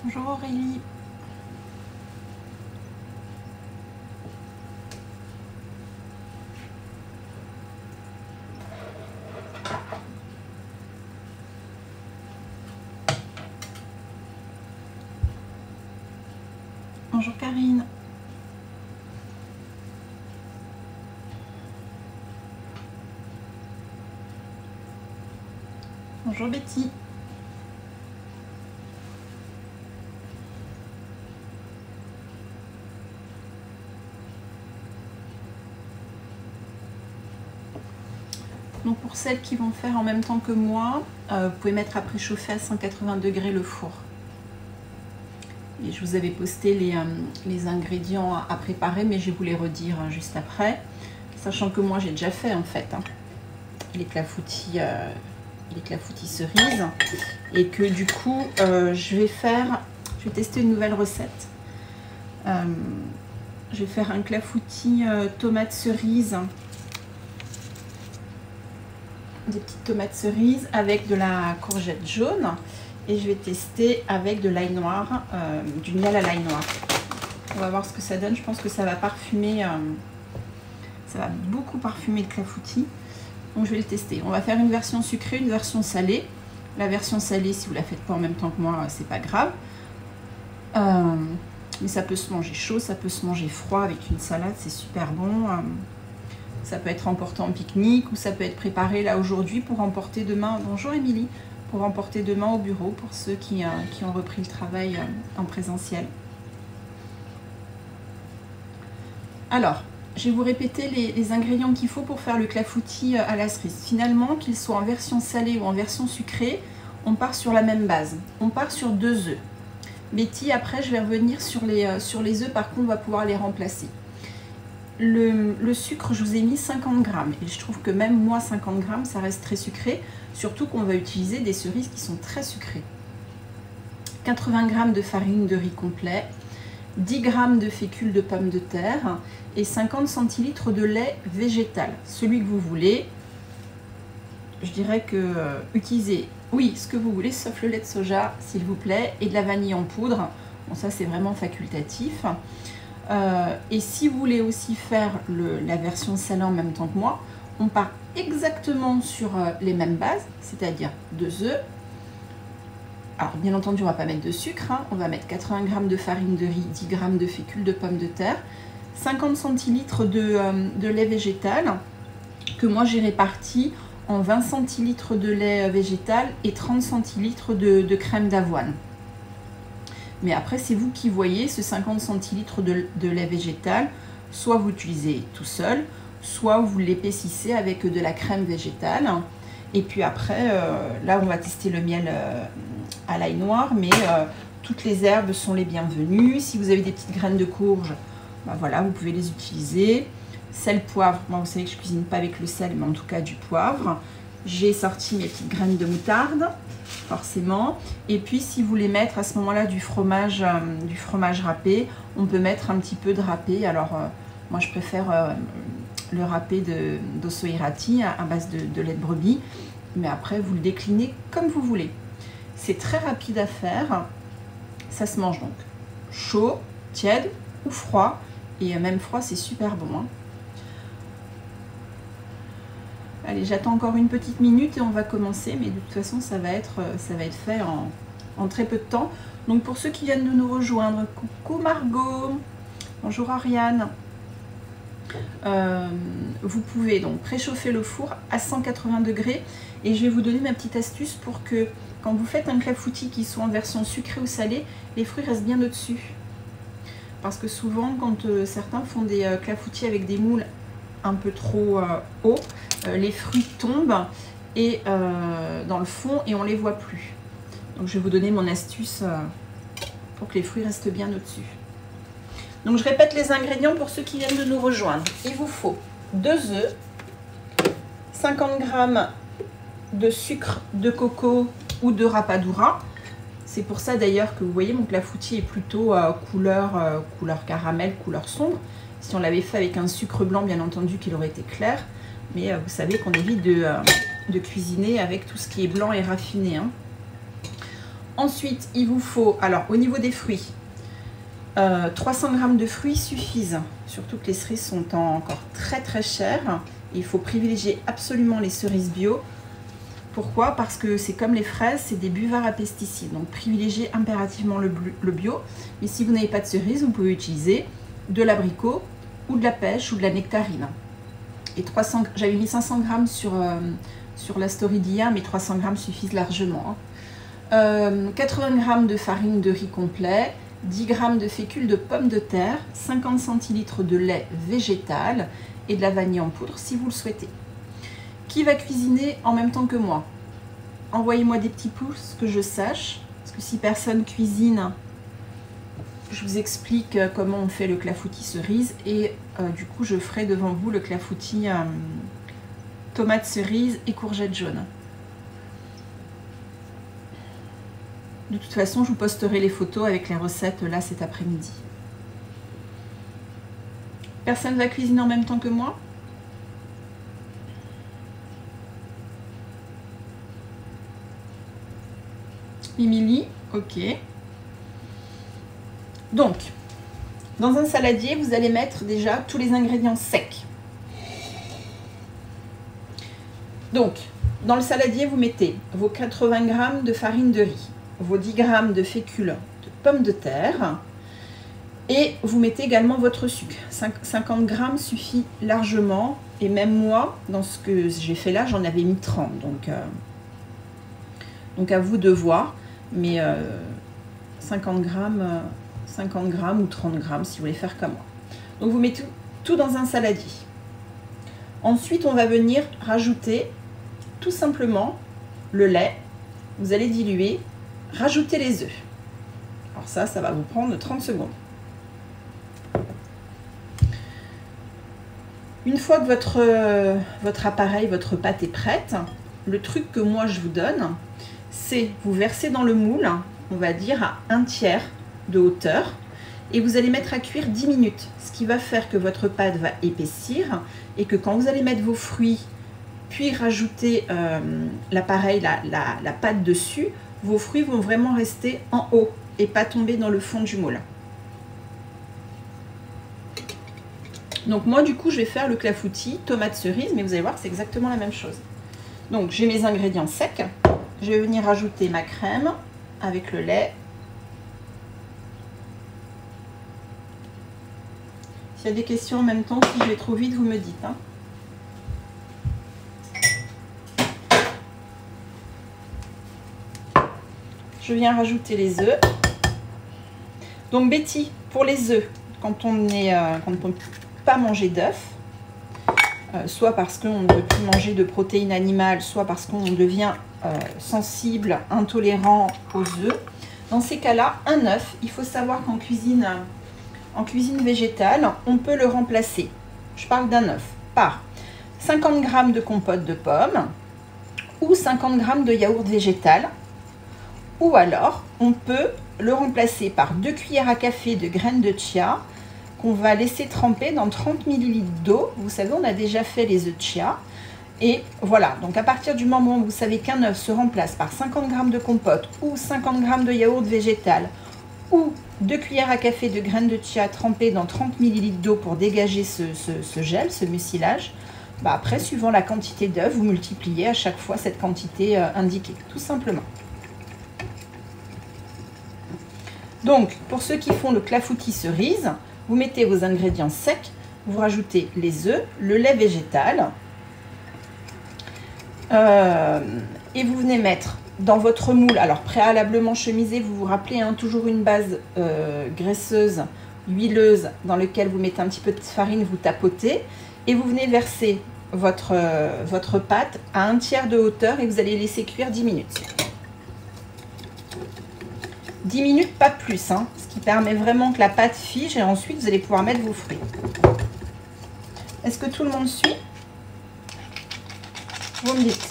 Bonjour Aurélie. Bonjour Karine. Bonjour Betty. Donc pour celles qui vont faire en même temps que moi, vous pouvez mettre à préchauffer à 180 degrés le four. Et je vous avais posté les ingrédients à préparer, mais je vais vous les redire juste après. Sachant que moi j'ai déjà fait en fait les clafoutis cerises. Et que du coup je vais tester une nouvelle recette. Je vais faire un clafoutis tomates cerises. Des petites tomates cerises avec de la courgette jaune. Et je vais tester avec de l'ail noir, du miel à l'ail noir. On va voir ce que ça donne. Je pense que ça va parfumer, ça va beaucoup parfumer le clafoutis. Donc je vais le tester. On va faire une version sucrée, une version salée. La version salée, si vous la faites pas en même temps que moi, c'est pas grave. Mais ça peut se manger chaud, ça peut se manger froid avec une salade, c'est super bon. Ça peut être emporté en pique-nique ou ça peut être préparé là aujourd'hui pour emporter demain. Bonjour Émilie. Pour emporter demain au bureau pour ceux qui ont repris le travail en présentiel. Alors, je vais vous répéter les ingrédients qu'il faut pour faire le clafoutis à la cerise. Finalement, qu'il soit en version salée ou en version sucrée, on part sur la même base. On part sur 2 œufs. Betty, après, je vais revenir sur les œufs, par contre, on va pouvoir les remplacer. Le sucre, je vous ai mis 50 grammes. Et je trouve que même moi, 50 grammes, ça reste très sucré. Surtout qu'on va utiliser des cerises qui sont très sucrées. 80 grammes de farine de riz complet. 10 grammes de fécule de pommes de terre. Et 50 centilitres de lait végétal. Celui que vous voulez. Je dirais que utilisez, oui, ce que vous voulez, sauf le lait de soja, s'il vous plaît. Et de la vanille en poudre. Bon, ça, c'est vraiment facultatif. Et si vous voulez aussi faire la version salée en même temps que moi, on part exactement sur les mêmes bases, c'est-à-dire 2 œufs. Alors bien entendu, on ne va pas mettre de sucre, hein, on va mettre 80 g de farine de riz, 10 g de fécule de pommes de terre, 50 centilitres de lait végétal, que moi j'ai réparti en 20 centilitres de lait végétal et 30 centilitres de crème d'avoine. Mais après, c'est vous qui voyez ce 50 centilitres de lait végétal. Soit vous l'utilisez tout seul, soit vous l'épaississez avec de la crème végétale. Et puis après, là, on va tester le miel à l'ail noir. Mais toutes les herbes sont les bienvenues. Si vous avez des petites graines de courge, ben voilà, vous pouvez les utiliser. Sel, poivre. Moi, vous savez que je ne cuisine pas avec le sel, mais en tout cas du poivre. J'ai sorti mes petites graines de moutarde, forcément. Et puis, si vous voulez mettre à ce moment-là du fromage râpé, on peut mettre un petit peu de râpé. Alors, moi, je préfère le râpé d'Osso Irati à base de lait de brebis. Mais après, vous le déclinez comme vous voulez. C'est très rapide à faire. Ça se mange donc chaud, tiède ou froid. Et même froid, c'est super bon, hein. Allez, j'attends encore une petite minute et on va commencer, mais de toute façon, ça va être fait en très peu de temps. Donc, pour ceux qui viennent de nous rejoindre, coucou Margot, bonjour Ariane. Vous pouvez donc préchauffer le four à 180 degrés et je vais vous donner ma petite astuce pour que quand vous faites un clafoutis qui soit en version sucrée ou salée, les fruits restent bien au-dessus. Parce que souvent, quand certains font des clafoutis avec des moules un peu trop haut, les fruits tombent et dans le fond et on les voit plus. Donc je vais vous donner mon astuce pour que les fruits restent bien au-dessus. Donc je répète les ingrédients pour ceux qui viennent de nous rejoindre. Il vous faut 2 œufs, 50 g de sucre de coco ou de rapadura. C'est pour ça d'ailleurs que vous voyez mon clafoutis est plutôt couleur caramel, couleur sombre. Si on l'avait fait avec un sucre blanc, bien entendu qu'il aurait été clair. Mais vous savez qu'on évite de cuisiner avec tout ce qui est blanc et raffiné, hein. Ensuite, il vous faut, alors au niveau des fruits, 300 g de fruits suffisent, surtout que les cerises sont encore très très chères. Il faut privilégier absolument les cerises bio. Pourquoi? Parce que c'est comme les fraises, c'est des buvards à pesticides. Donc privilégiez impérativement le bio. Et si vous n'avez pas de cerises, vous pouvez utiliser de l'abricot ou de la pêche ou de la nectarine. Et 300, j'avais mis 500 g sur la story d'hier, mais 300 g suffisent largement. 80 g de farine de riz complet, 10 g de fécule de pommes de terre, 50 centilitres de lait végétal et de la vanille en poudre si vous le souhaitez. Qui va cuisiner en même temps que moi? Envoyez-moi des petits pouces que je sache, parce que si personne cuisine, je vous explique comment on fait le clafoutis cerise et du coup je ferai devant vous le clafoutis tomates cerises et courgettes jaunes. De toute façon, je vous posterai les photos avec les recettes là cet après-midi. Personne va cuisiner en même temps que moi? Émilie, ok. Donc, dans un saladier, vous allez mettre déjà tous les ingrédients secs. Donc, dans le saladier, vous mettez vos 80 g de farine de riz, vos 10 g de fécule de pommes de terre et vous mettez également votre sucre. 50 g suffit largement et même moi, dans ce que j'ai fait là, j'en avais mis 30. Donc à vous de voir, mais 50 g ou 30 g si vous voulez faire comme moi. Donc vous mettez tout dans un saladier. Ensuite, on va venir rajouter tout simplement le lait. Vous allez diluer, rajouter les œufs. Alors ça va vous prendre 30 secondes. Une fois que votre appareil, votre pâte est prête, le truc que moi je vous donne, c'est vous verser dans le moule, on va dire à 1/3 de hauteur, et vous allez mettre à cuire 10 minutes, ce qui va faire que votre pâte va épaissir et que quand vous allez mettre vos fruits, puis rajouter l'appareil, la pâte dessus, vos fruits vont vraiment rester en haut et pas tomber dans le fond du moule. Donc moi du coup je vais faire le clafoutis tomate cerise, mais vous allez voir que c'est exactement la même chose. Donc j'ai mes ingrédients secs, je vais venir ajouter ma crème avec le lait. S'il y a des questions en même temps, si je vais trop vite, vous me dites. Hein. Je viens rajouter les œufs. Donc Betty, pour les œufs, quand on ne peut pas manger d'œufs, soit parce qu'on ne peut plus manger de protéines animales, soit parce qu'on devient sensible, intolérant aux œufs. Dans ces cas-là, un œuf, il faut savoir qu'en cuisine végétale, on peut le remplacer. Je parle d'un œuf par 50 g de compote de pommes ou 50 g de yaourt végétal. Ou alors, on peut le remplacer par 2 cuillères à café de graines de chia qu'on va laisser tremper dans 30 ml d'eau. Vous savez, on a déjà fait les œufs de chia. Et voilà, donc à partir du moment où vous savez qu'un œuf se remplace par 50 g de compote ou 50 g de yaourt végétal ou 2 cuillères à café de graines de chia trempées dans 30 ml d'eau pour dégager ce gel, ce mucilage, bah après, suivant la quantité d'œufs, vous multipliez à chaque fois cette quantité indiquée, tout simplement. Donc, pour ceux qui font le clafoutis cerise, vous mettez vos ingrédients secs, vous rajoutez les œufs, le lait végétal, et vous venez mettre dans votre moule, alors préalablement chemisé, vous vous rappelez, hein, toujours une base graisseuse, huileuse, dans laquelle vous mettez un petit peu de farine, vous tapotez, et vous venez verser votre pâte à 1/3 de hauteur et vous allez laisser cuire 10 minutes. 10 minutes, pas plus, hein, ce qui permet vraiment que la pâte fige et ensuite vous allez pouvoir mettre vos fruits. Est-ce que tout le monde suit? Vous me dites.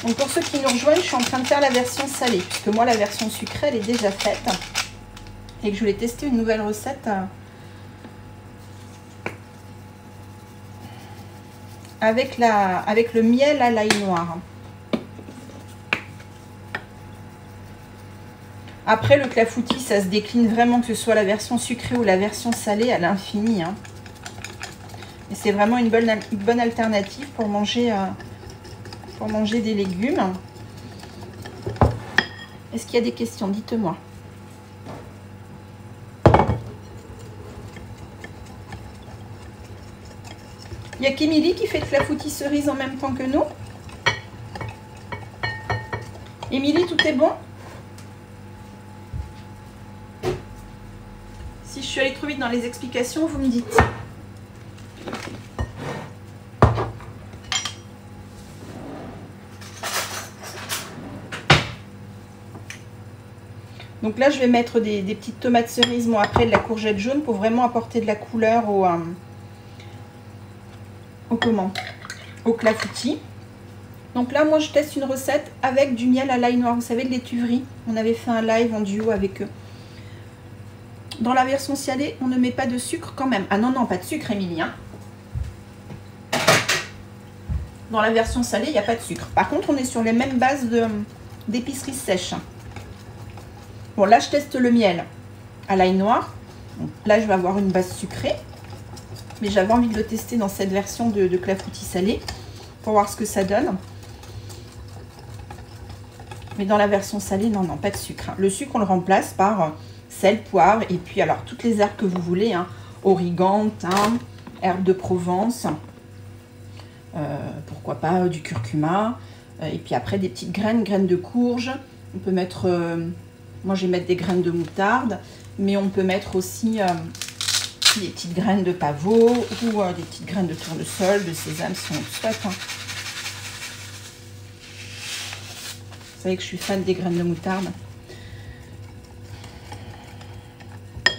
Donc pour ceux qui nous rejoignent, je suis en train de faire la version salée, puisque moi la version sucrée elle est déjà faite et que je voulais tester une nouvelle recette avec le miel à l'ail noir. Après, le clafoutis, ça se décline vraiment, que ce soit la version sucrée ou la version salée, à l'infini. Hein. Et c'est vraiment une bonne alternative pour manger des légumes. Est-ce qu'il y a des questions? Dites-moi. Il y a qu'Émilie qui fait le clafoutis cerise en même temps que nous. Émilie, tout est bon? Si je suis allée trop vite dans les explications, vous me dites. Donc là, je vais mettre des petites tomates cerises, moi après de la courgette jaune pour vraiment apporter de la couleur au clafoutis. Donc là, moi, je teste une recette avec du miel à l'ail noir. Vous savez, de l'étuverie. On avait fait un live en duo avec eux. Dans la version salée, on ne met pas de sucre quand même. Ah non, non, pas de sucre, Émilie. Hein. Dans la version salée, il n'y a pas de sucre. Par contre, on est sur les mêmes bases d'épicerie sèche. Bon, là, je teste le miel à l'ail noir. Donc, là, je vais avoir une base sucrée. Mais j'avais envie de le tester dans cette version de clafoutis salé pour voir ce que ça donne. Mais dans la version salée, non, non, pas de sucre. Le sucre, on le remplace par sel, poivre et puis alors toutes les herbes que vous voulez. Hein. Origan, thym, herbes de Provence. Pourquoi pas du curcuma. Et puis après, des petites graines de courge. On peut mettre... moi, je vais mettre des graines de moutarde. Mais on peut mettre aussi... des petites graines de pavot ou des petites graines de tournesol, de sésame si on le souhaite. Hein. Vous savez que je suis fan des graines de moutarde.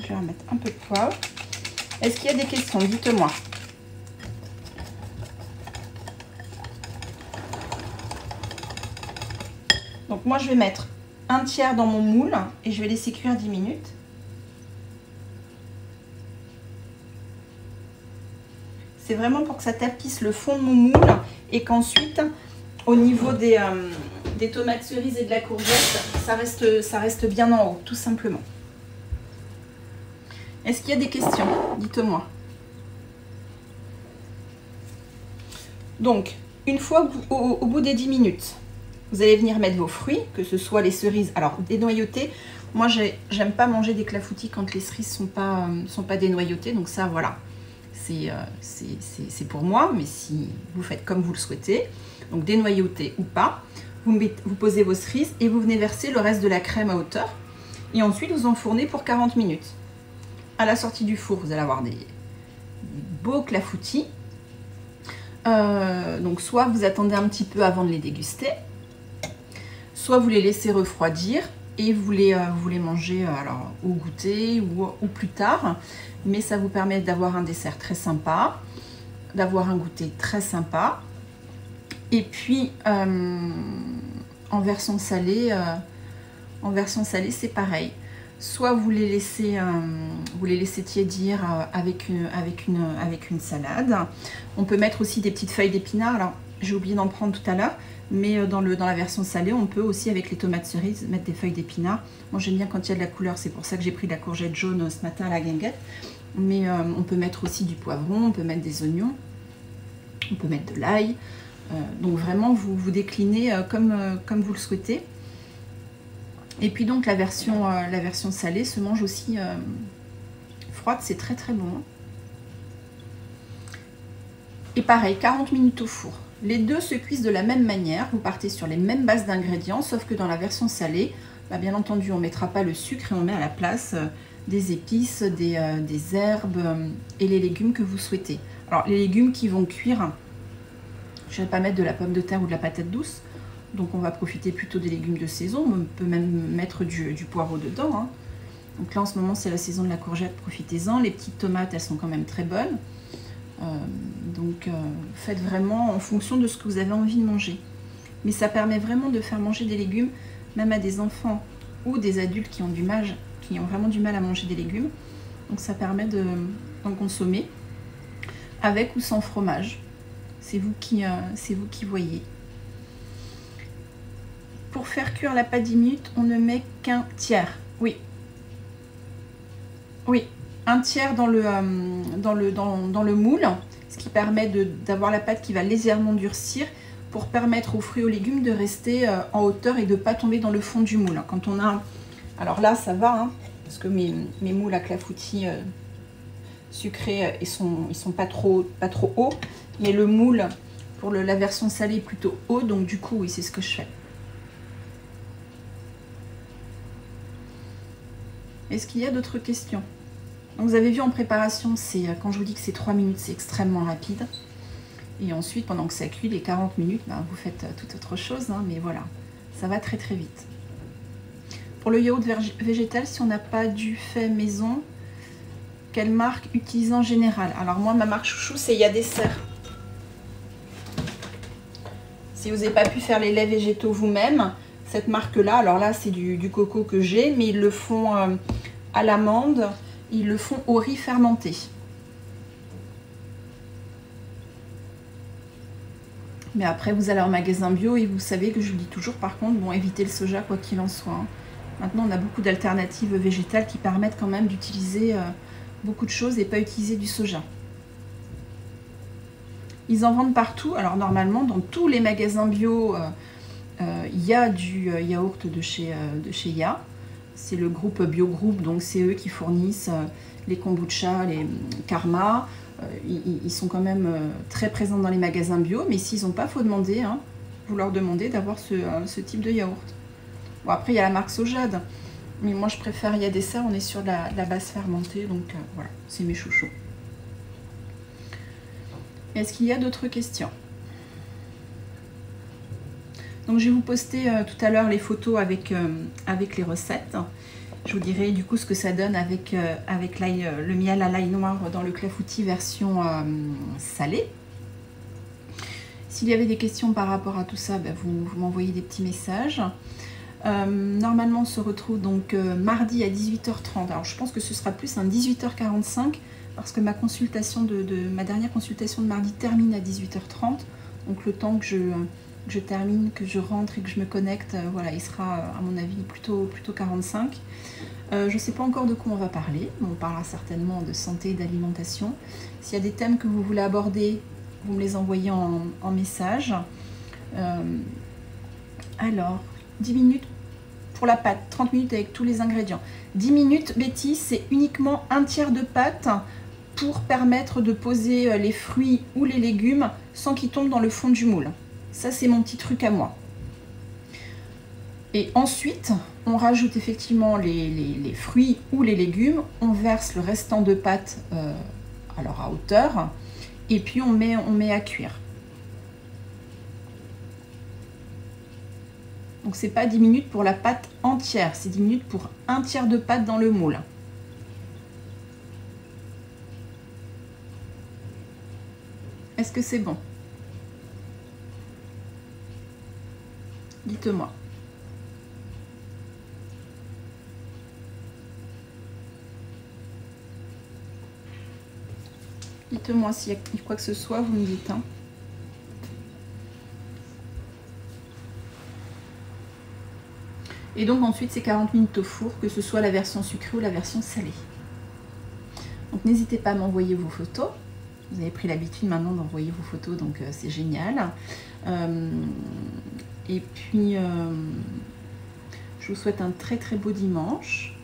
Je vais remettre un peu de poivre. Est-ce qu'il y a des questions? Dites-moi. Donc moi je vais mettre un tiers dans mon moule et je vais laisser cuire 10 minutes. C'est vraiment pour que ça tapisse le fond de mon moule et qu'ensuite, au niveau des tomates cerises et de la courgette, ça reste bien en haut, tout simplement. Est-ce qu'il y a des questions? Dites-moi. Donc, une fois au bout des 10 minutes, vous allez venir mettre vos fruits, que ce soit les cerises. Alors, dénoyautées, moi, j'aime pas manger des clafoutis quand les cerises sont pas dénoyautées. Donc ça, voilà. C'est pour moi, mais si vous faites comme vous le souhaitez, donc dénoyauté ou pas, vous posez vos cerises et vous venez verser le reste de la crème à hauteur et ensuite vous enfournez pour 40 minutes. À la sortie du four, vous allez avoir des beaux clafoutis. Donc soit vous attendez un petit peu avant de les déguster, soit vous les laissez refroidir et vous les mangez alors au goûter ou plus tard. Mais ça vous permet d'avoir un dessert très sympa, d'avoir un goûter très sympa. Et puis, en version salée, c'est pareil. Soit vous les laissez tiédir avec une salade. On peut mettre aussi des petites feuilles d'épinards. Alors, j'ai oublié d'en prendre tout à l'heure. Mais dans la version salée, on peut aussi, avec les tomates cerises, mettre des feuilles d'épinards. Moi, j'aime bien quand il y a de la couleur. C'est pour ça que j'ai pris de la courgette jaune ce matin à la guinguette. Mais on peut mettre aussi du poivron, on peut mettre des oignons, on peut mettre de l'ail. Donc vraiment, vous déclinez comme vous le souhaitez. Et puis donc, la version salée se mange aussi froide. C'est très très bon. Et pareil, 40 minutes au four. Les deux se cuisent de la même manière. Vous partez sur les mêmes bases d'ingrédients, sauf que dans la version salée, bah, bien entendu, on ne mettra pas le sucre et on met à la place des épices, des herbes et les légumes que vous souhaitez. Alors, les légumes qui vont cuire, je ne vais pas mettre de la pomme de terre ou de la patate douce. Donc, on va profiter plutôt des légumes de saison. On peut même mettre du poireau dedans. Hein. Donc là, en ce moment, c'est la saison de la courgette. Profitez-en. Les petites tomates, elles sont quand même très bonnes. Donc faites vraiment en fonction de ce que vous avez envie de manger. Mais ça permet vraiment de faire manger des légumes même à des enfants ou des adultes qui ont vraiment du mal à manger des légumes. Donc ça permet d'en consommer avec ou sans fromage. C'est vous qui voyez. pour faire cuire la pâte 10 minutes, on ne met qu'un tiers. Oui. Oui, un tiers dans le moule, ce qui permet d'avoir la pâte qui va légèrement durcir pour permettre aux fruits et aux légumes de rester en hauteur et de ne pas tomber dans le fond du moule. Quand on a... Alors là, ça va, hein, parce que mes moules à clafoutis sucrés, ils sont pas trop hauts, mais le moule pour la version salée est plutôt haut, donc du coup, oui, c'est ce que je fais. Est-ce qu'il y a d'autres questions? Donc vous avez vu en préparation, quand je vous dis que c'est 3 minutes, c'est extrêmement rapide. Et ensuite, pendant que ça cuit, les 40 minutes, ben, vous faites toute autre chose, hein, mais voilà, ça va très très vite. Pour le yaourt végétal, si on n'a pas du fait maison, quelle marque utiliser en général? Alors moi, ma marque chouchou, c'est Ya Dessert. Si vous n'avez pas pu faire les laits végétaux vous-même, cette marque-là, alors là, c'est du coco que j'ai, mais ils le font à l'amande, ils le font au riz fermenté. Mais après, vous allez en magasin bio et vous savez que je vous dis toujours, par contre, bon, évitez le soja, quoi qu'il en soit. Hein. Maintenant, on a beaucoup d'alternatives végétales qui permettent quand même d'utiliser beaucoup de choses et pas utiliser du soja. Ils en vendent partout. Alors, normalement, dans tous les magasins bio, il y a du yaourt de chez Ya. C'est le groupe Biogroup, donc c'est eux qui fournissent les kombucha, les karma. Ils sont quand même très présents dans les magasins bio, mais s'ils n'ont pas, il faut demander, hein, vous leur demandez d'avoir ce type de yaourt. Bon, après, il y a la marque Sojade, mais moi je préfère Ya Dessert, on est sur de la base fermentée, donc voilà, c'est mes chouchous. Est-ce qu'il y a d'autres questions? Donc je vais vous poster tout à l'heure les photos avec les recettes. Je vous dirai du coup ce que ça donne avec le miel à l'ail noir dans le clafoutis version salée. S'il y avait des questions par rapport à tout ça, ben vous m'envoyez des petits messages. Normalement on se retrouve donc mardi à 18h30. Alors je pense que ce sera plus un 18h45 parce que ma dernière consultation de mardi termine à 18h30. Donc le temps que je termine, que je rentre et que je me connecte, voilà, il sera à mon avis plutôt 45. Je ne sais pas encore de quoi on va parler, mais on parlera certainement de santé et d'alimentation. S'il y a des thèmes que vous voulez aborder, vous me les envoyez en message. Alors, 10 minutes pour la pâte, 30 minutes avec tous les ingrédients. 10 minutes, Betty, c'est uniquement un tiers de pâte pour permettre de poser les fruits ou les légumes sans qu'ils tombent dans le fond du moule. Ça, c'est mon petit truc à moi. Et ensuite, on rajoute effectivement les fruits ou les légumes. On verse le restant de pâte à hauteur. Et puis, on met à cuire. Donc, c'est pas 10 minutes pour la pâte entière. C'est 10 minutes pour un tiers de pâte dans le moule. Est-ce que c'est bon? Dites-moi. Dites-moi s'il y a quoi que ce soit, vous me dites. Hein. Et donc ensuite, c'est 40 minutes au four, que ce soit la version sucrée ou la version salée. Donc n'hésitez pas à m'envoyer vos photos. Vous avez pris l'habitude maintenant d'envoyer vos photos, donc c'est génial. Et puis, je vous souhaite un très très beau dimanche.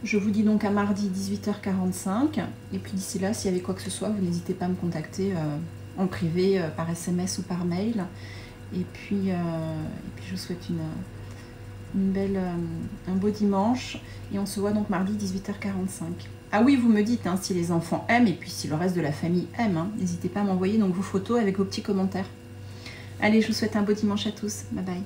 Je vous dis donc à mardi 18h45. Et puis d'ici là, s'il y avait quoi que ce soit, vous n'hésitez pas à me contacter en privé, par SMS ou par mail. Et puis je vous souhaite un beau dimanche. Et on se voit donc mardi 18h45. Ah oui, vous me dites hein, si les enfants aiment et puis si le reste de la famille aime. Hein. N'hésitez pas à m'envoyer donc vos photos avec vos petits commentaires. Allez, je vous souhaite un beau dimanche à tous. Bye bye.